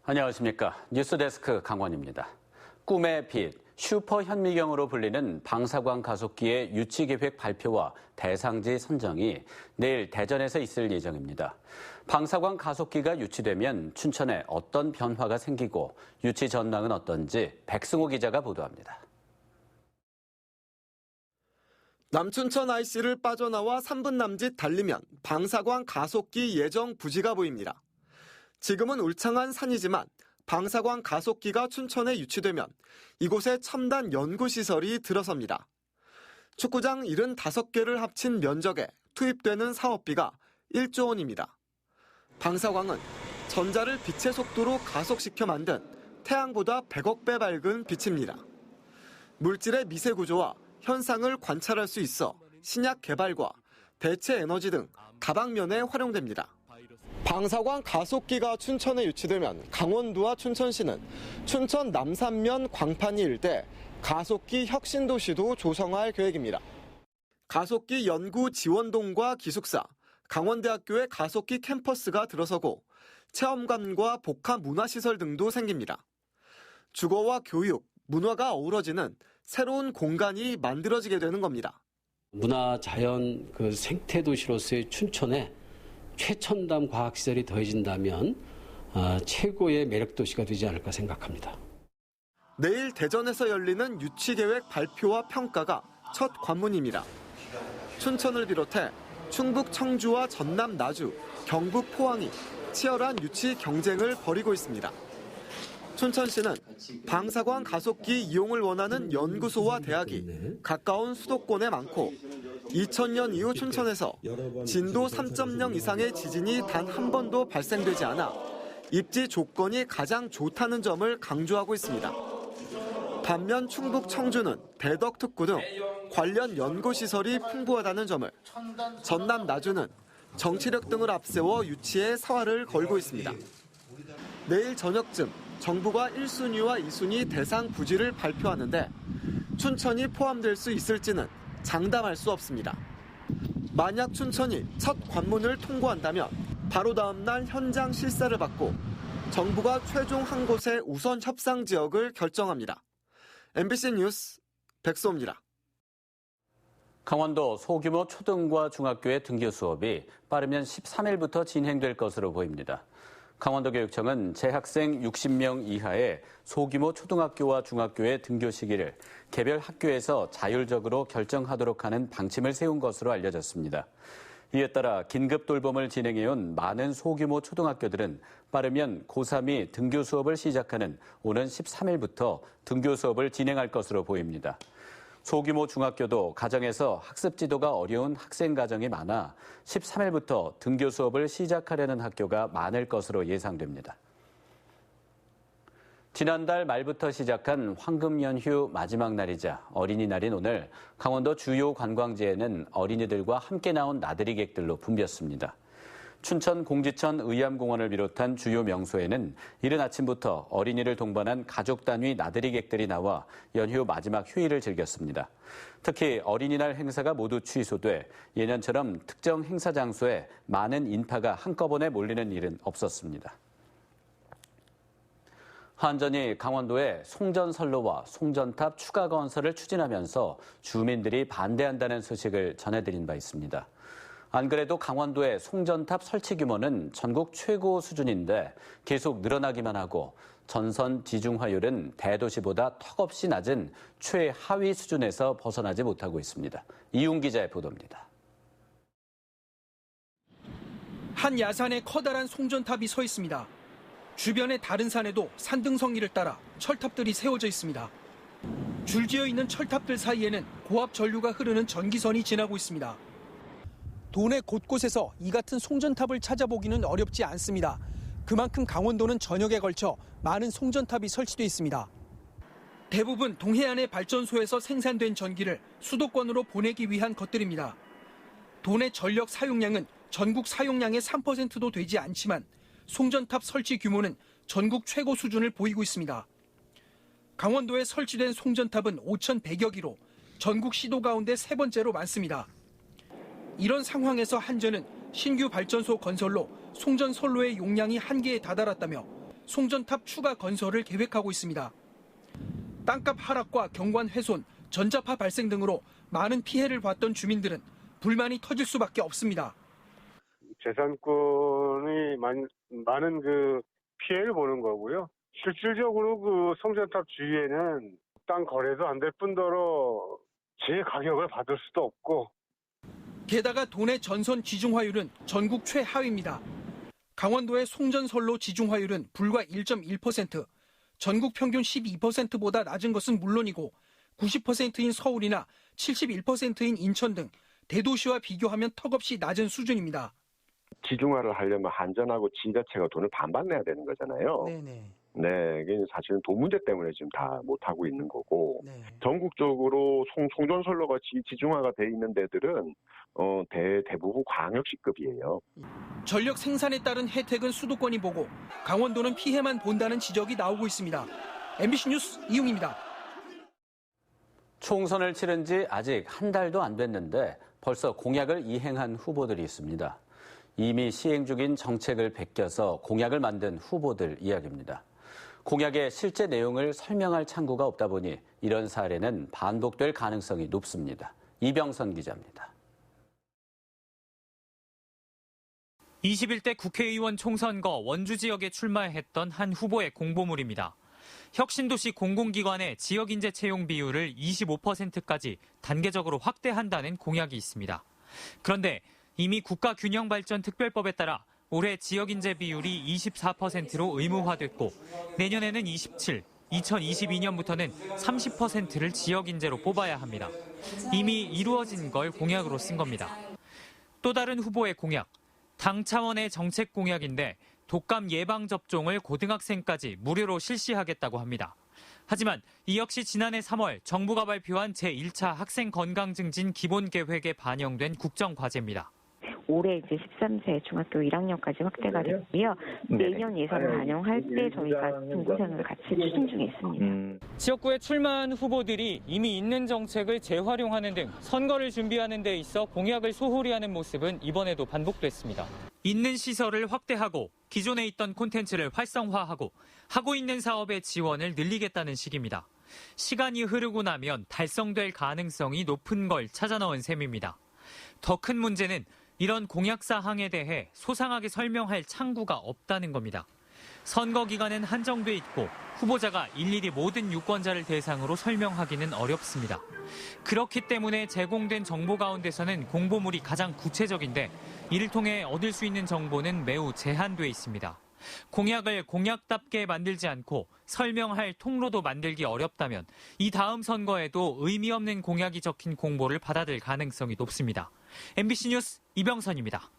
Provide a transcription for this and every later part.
안녕하십니까. 뉴스데스크 강원입니다. 꿈의 빛, 슈퍼 현미경으로 불리는 방사광 가속기의 유치 계획 발표와 대상지 선정이 내일 대전에서 있을 예정입니다. 방사광 가속기가 유치되면 춘천에 어떤 변화가 생기고 유치 전망은 어떤지 백승호 기자가 보도합니다. 남춘천 IC를 빠져나와 3분 남짓 달리면 방사광 가속기 예정 부지가 보입니다. 지금은 울창한 산이지만 방사광 가속기가 춘천에 유치되면 이곳에 첨단 연구시설이 들어섭니다. 축구장 75개를 합친 면적에 투입되는 사업비가 1조 원입니다. 방사광은 전자를 빛의 속도로 가속시켜 만든 태양보다 100억 배 밝은 빛입니다. 물질의 미세 구조와 현상을 관찰할 수 있어 신약 개발과 대체 에너지 등 다방면에 활용됩니다. 방사광 가속기가 춘천에 유치되면 강원도와 춘천시는 춘천 남산면 광판리 일대 가속기 혁신도시도 조성할 계획입니다. 가속기 연구 지원동과 기숙사, 강원대학교의 가속기 캠퍼스가 들어서고 체험관과 복합 문화시설 등도 생깁니다. 주거와 교육, 문화가 어우러지는 새로운 공간이 만들어지게 되는 겁니다. 문화, 자연, 생태 도시로서의 춘천에 최첨단 과학시설이 더해진다면 최고의 매력 도시가 되지 않을까 생각합니다. 내일 대전에서 열리는 유치계획 발표와 평가가 첫 관문입니다. 춘천을 비롯해 충북 청주와 전남 나주, 경북 포항이 치열한 유치 경쟁을 벌이고 있습니다. 춘천시는 방사광 가속기 이용을 원하는 연구소와 대학이 가까운 수도권에 많고 2000년 이후 춘천에서 진도 3.0 이상의 지진이 단 한 번도 발생되지 않아 입지 조건이 가장 좋다는 점을 강조하고 있습니다. 반면 충북 청주는 대덕 특구 등 관련 연구시설이 풍부하다는 점을, 전남 나주는 정치력 등을 앞세워 유치에 사활을 걸고 있습니다. 내일 저녁쯤 정부가 1순위와 2순위 대상 부지를 발표하는데 춘천이 포함될 수 있을지는 장담할 수 없습니다. 만약 춘천이 첫 관문을 통과한다면 바로 다음 날 현장 실사를 받고 정부가 최종 한 곳의 우선 협상 지역을 결정합니다. MBC 뉴스 백소입니다. 강원도 소규모 초등과 중학교의 등교 수업이 빠르면 13일부터 진행될 것으로 보입니다. 강원도교육청은 재학생 60명 이하의 소규모 초등학교와 중학교의 등교 시기를 개별 학교에서 자율적으로 결정하도록 하는 방침을 세운 것으로 알려졌습니다. 이에 따라 긴급 돌봄을 진행해온 많은 소규모 초등학교들은 빠르면 고3이 등교 수업을 시작하는 오는 13일부터 등교 수업을 진행할 것으로 보입니다. 소규모 중학교도 가정에서 학습 지도가 어려운 학생 가정이 많아 13일부터 등교 수업을 시작하려는 학교가 많을 것으로 예상됩니다. 지난달 말부터 시작한 황금 연휴 마지막 날이자 어린이날인 오늘 강원도 주요 관광지에는 어린이들과 함께 나온 나들이객들로 붐볐습니다. 춘천 공지천 의암공원을 비롯한 주요 명소에는 이른 아침부터 어린이를 동반한 가족 단위 나들이객들이 나와 연휴 마지막 휴일을 즐겼습니다. 특히 어린이날 행사가 모두 취소돼 예년처럼 특정 행사 장소에 많은 인파가 한꺼번에 몰리는 일은 없었습니다. 한전이 강원도에 송전선로와 송전탑 추가 건설을 추진하면서 주민들이 반대한다는 소식을 전해드린 바 있습니다. 안 그래도 강원도의 송전탑 설치 규모는 전국 최고 수준인데 계속 늘어나기만 하고 전선 지중화율은 대도시보다 턱없이 낮은 최하위 수준에서 벗어나지 못하고 있습니다. 이훈 기자의 보도입니다. 한 야산에 커다란 송전탑이 서 있습니다. 주변의 다른 산에도 산등성이를 따라 철탑들이 세워져 있습니다. 줄지어 있는 철탑들 사이에는 고압 전류가 흐르는 전기선이 지나고 있습니다. 도내 곳곳에서 이 같은 송전탑을 찾아보기는 어렵지 않습니다. 그만큼 강원도는 전역에 걸쳐 많은 송전탑이 설치돼 있습니다. 대부분 동해안의 발전소에서 생산된 전기를 수도권으로 보내기 위한 것들입니다. 도내 전력 사용량은 전국 사용량의 3%도 되지 않지만 송전탑 설치 규모는 전국 최고 수준을 보이고 있습니다. 강원도에 설치된 송전탑은 5,100여 기로 전국 시도 가운데 세 번째로 많습니다. 이런 상황에서 한전은 신규 발전소 건설로 송전 선로의 용량이 한계에 다다랐다며 송전탑 추가 건설을 계획하고 있습니다. 땅값 하락과 경관 훼손, 전자파 발생 등으로 많은 피해를 봤던 주민들은 불만이 터질 수밖에 없습니다. 재산권이 많은 피해를 보는 거고요. 실질적으로 송전탑 주위에는 땅 거래도 안 될 뿐더러 제 가격을 받을 수도 없고. 게다가 도내 전선 지중화율은 전국 최하위입니다. 강원도의 송전선로 지중화율은 불과 1.1%, 전국 평균 12%보다 낮은 것은 물론이고 90%인 서울이나 71%인 인천 등 대도시와 비교하면 턱없이 낮은 수준입니다. 지중화를 하려면 한전하고 지자체가 돈을 반반 내야 되는 거잖아요. 네네. 네, 이게 사실은 돈 문제 때문에 지금 다 못하고 있는 거고, 네. 전국적으로 송전선로가 지중화가 돼 있는 데들은 대부분 광역시급이에요. 전력 생산에 따른 혜택은 수도권이 보고 강원도는 피해만 본다는 지적이 나오고 있습니다. MBC 뉴스 이웅입니다. 총선을 치른 지 아직 한 달도 안 됐는데 벌써 공약을 이행한 후보들이 있습니다. 이미 시행 중인 정책을 베껴서 공약을 만든 후보들 이야기입니다. 공약의 실제 내용을 설명할 창구가 없다 보니 이런 사례는 반복될 가능성이 높습니다. 이병선 기자입니다. 21대 국회의원 총선거 원주 지역에 출마했던 한 후보의 공보물입니다. 혁신도시 공공기관의 지역인재 채용 비율을 25%까지 단계적으로 확대한다는 공약이 있습니다. 그런데 이미 국가균형발전특별법에 따라 올해 지역인재 비율이 24%로 의무화됐고 내년에는 27%, 2022년부터는 30%를 지역인재로 뽑아야 합니다. 이미 이루어진 걸 공약으로 쓴 겁니다. 또 다른 후보의 공약, 당 차원의 정책 공약인데 독감 예방접종을 고등학생까지 무료로 실시하겠다고 합니다. 하지만 이 역시 지난해 3월 정부가 발표한 제1차 학생 건강 증진 기본계획에 반영된 국정과제입니다. 올해 이제 13세 중학교 1학년까지 확대가 됐고요. 내년 예산을 반영할 때 저희가 중고생을 같이 추진 중에 있습니다. 지역구에 출마한 후보들이 이미 있는 정책을 재활용하는 등 선거를 준비하는 데 있어 공약을 소홀히 하는 모습은 이번에도 반복됐습니다. 있는 시설을 확대하고 기존에 있던 콘텐츠를 활성화하고 하고 있는 사업의 지원을 늘리겠다는 식입니다. 시간이 흐르고 나면 달성될 가능성이 높은 걸 찾아 넣은 셈입니다. 더 큰 문제는 이런 공약 사항에 대해 소상하게 설명할 창구가 없다는 겁니다. 선거 기간은 한정돼 있고 후보자가 일일이 모든 유권자를 대상으로 설명하기는 어렵습니다. 그렇기 때문에 제공된 정보 가운데서는 공보물이 가장 구체적인데 이를 통해 얻을 수 있는 정보는 매우 제한돼 있습니다. 공약을 공약답게 만들지 않고 설명할 통로도 만들기 어렵다면 이 다음 선거에도 의미 없는 공약이 적힌 공보를 받아들 가능성이 높습니다. MBC 뉴스 이병선입니다.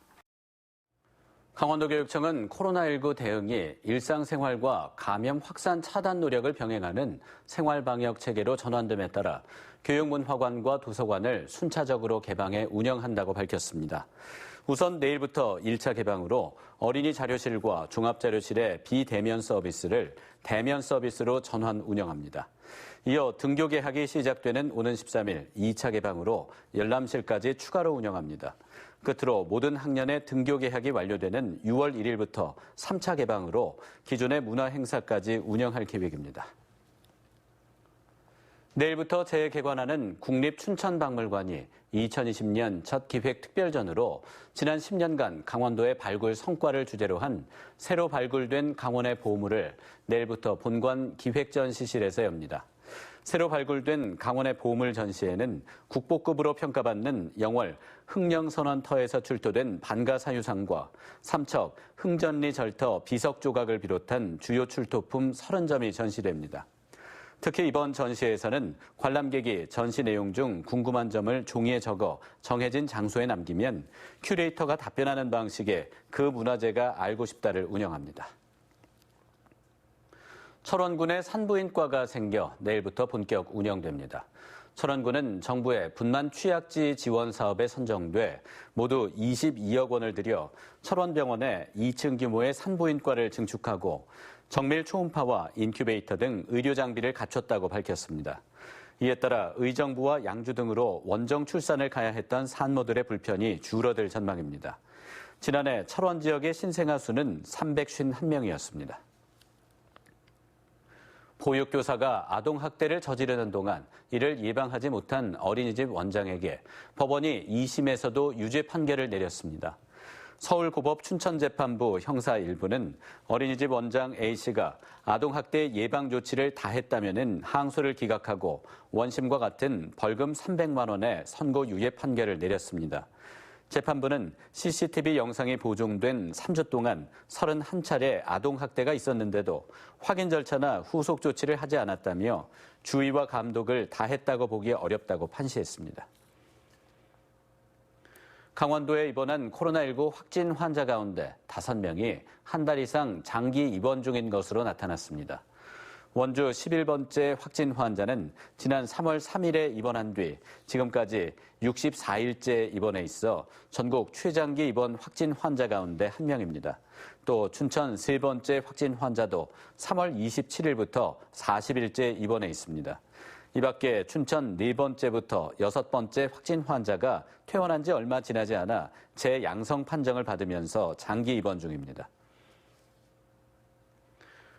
강원도교육청은 코로나19 대응이 일상생활과 감염 확산 차단 노력을 병행하는 생활방역 체계로 전환됨에 따라 교육문화관과 도서관을 순차적으로 개방해 운영한다고 밝혔습니다. 우선 내일부터 1차 개방으로 어린이 자료실과 종합자료실의 비대면 서비스를 대면 서비스로 전환 운영합니다. 이어 등교 개학이 시작되는 오는 13일 2차 개방으로 열람실까지 추가로 운영합니다. 끝으로 모든 학년의 등교 개학이 완료되는 6월 1일부터 3차 개방으로 기존의 문화행사까지 운영할 계획입니다. 내일부터 재개관하는 국립춘천박물관이 2020년 첫 기획 특별전으로 지난 10년간 강원도의 발굴 성과를 주제로 한 새로 발굴된 강원의 보물을 내일부터 본관 기획전시실에서 엽니다. 새로 발굴된 강원의 보물 전시회는 국보급으로 평가받는 영월 흥령선원터에서 출토된 반가사유상과 삼척 흥전리 절터 비석조각을 비롯한 주요 출토품 30점이 전시됩니다. 특히 이번 전시회에서는 관람객이 전시 내용 중 궁금한 점을 종이에 적어 정해진 장소에 남기면 큐레이터가 답변하는 방식의 그 문화재가 알고 싶다를 운영합니다. 철원군에 산부인과가 생겨 내일부터 본격 운영됩니다. 철원군은 정부의 분만 취약지 지원 사업에 선정돼 모두 22억 원을 들여 철원병원에 2층 규모의 산부인과를 증축하고 정밀 초음파와 인큐베이터 등 의료 장비를 갖췄다고 밝혔습니다. 이에 따라 의정부와 양주 등으로 원정 출산을 가야 했던 산모들의 불편이 줄어들 전망입니다. 지난해 철원 지역의 신생아 수는 351명이었습니다. 보육교사가 아동학대를 저지르는 동안 이를 예방하지 못한 어린이집 원장에게 법원이 2심에서도 유죄 판결을 내렸습니다. 서울고법 춘천재판부 형사 1부는 어린이집 원장 A씨가 아동학대 예방 조치를 다했다면은 항소를 기각하고 원심과 같은 벌금 300만 원의 선고유예 판결을 내렸습니다. 재판부는 CCTV 영상이 보존된 3주 동안 31차례 아동학대가 있었는데도 확인 절차나 후속 조치를 하지 않았다며 주의와 감독을 다했다고 보기 어렵다고 판시했습니다. 강원도에 입원한 코로나19 확진 환자 가운데 5명이 한 달 이상 장기 입원 중인 것으로 나타났습니다. 원주 11번째 확진 환자는 지난 3월 3일에 입원한 뒤 지금까지 64일째 입원해 있어 전국 최장기 입원 확진 환자 가운데 1명입니다. 또 춘천 3번째 확진 환자도 3월 27일부터 40일째 입원해 있습니다. 이 밖에 춘천 4번째부터 6번째 확진 환자가 퇴원한 지 얼마 지나지 않아 재양성 판정을 받으면서 장기 입원 중입니다.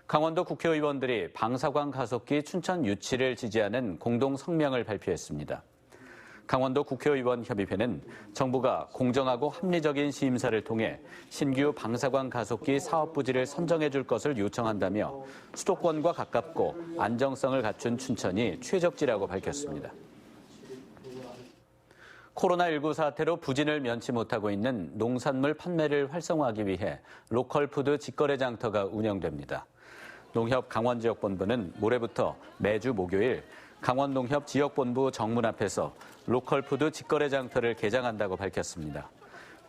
강원도 국회의원들이 방사광 가속기 춘천 유치를 지지하는 공동 성명을 발표했습니다. 강원도 국회의원 협의회는 정부가 공정하고 합리적인 심사를 통해 신규 방사광 가속기 사업 부지를 선정해 줄 것을 요청한다며 수도권과 가깝고 안정성을 갖춘 춘천이 최적지라고 밝혔습니다. 코로나19 사태로 부진을 면치 못하고 있는 농산물 판매를 활성화하기 위해 로컬푸드 직거래 장터가 운영됩니다. 농협 강원지역본부는 모레부터 매주 목요일 강원농협 지역본부 정문 앞에서 로컬푸드 직거래 장터를 개장한다고 밝혔습니다.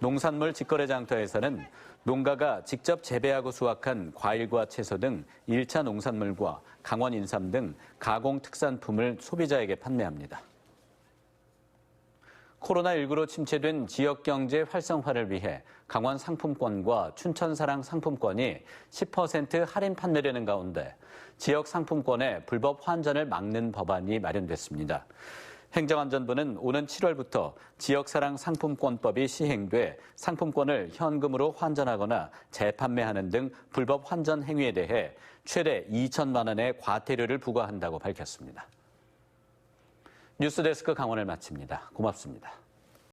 농산물 직거래 장터에서는 농가가 직접 재배하고 수확한 과일과 채소 등 1차 농산물과 강원 인삼 등 가공 특산품을 소비자에게 판매합니다. 코로나19로 침체된 지역경제 활성화를 위해 강원 상품권과 춘천사랑 상품권이 10% 할인 판매되는 가운데 지역 상품권의 불법 환전을 막는 법안이 마련됐습니다. 행정안전부는 오는 7월부터 지역사랑 상품권법이 시행돼 상품권을 현금으로 환전하거나 재판매하는 등 불법 환전 행위에 대해 최대 2천만 원의 과태료를 부과한다고 밝혔습니다. 뉴스데스크 강원을 마칩니다. 고맙습니다.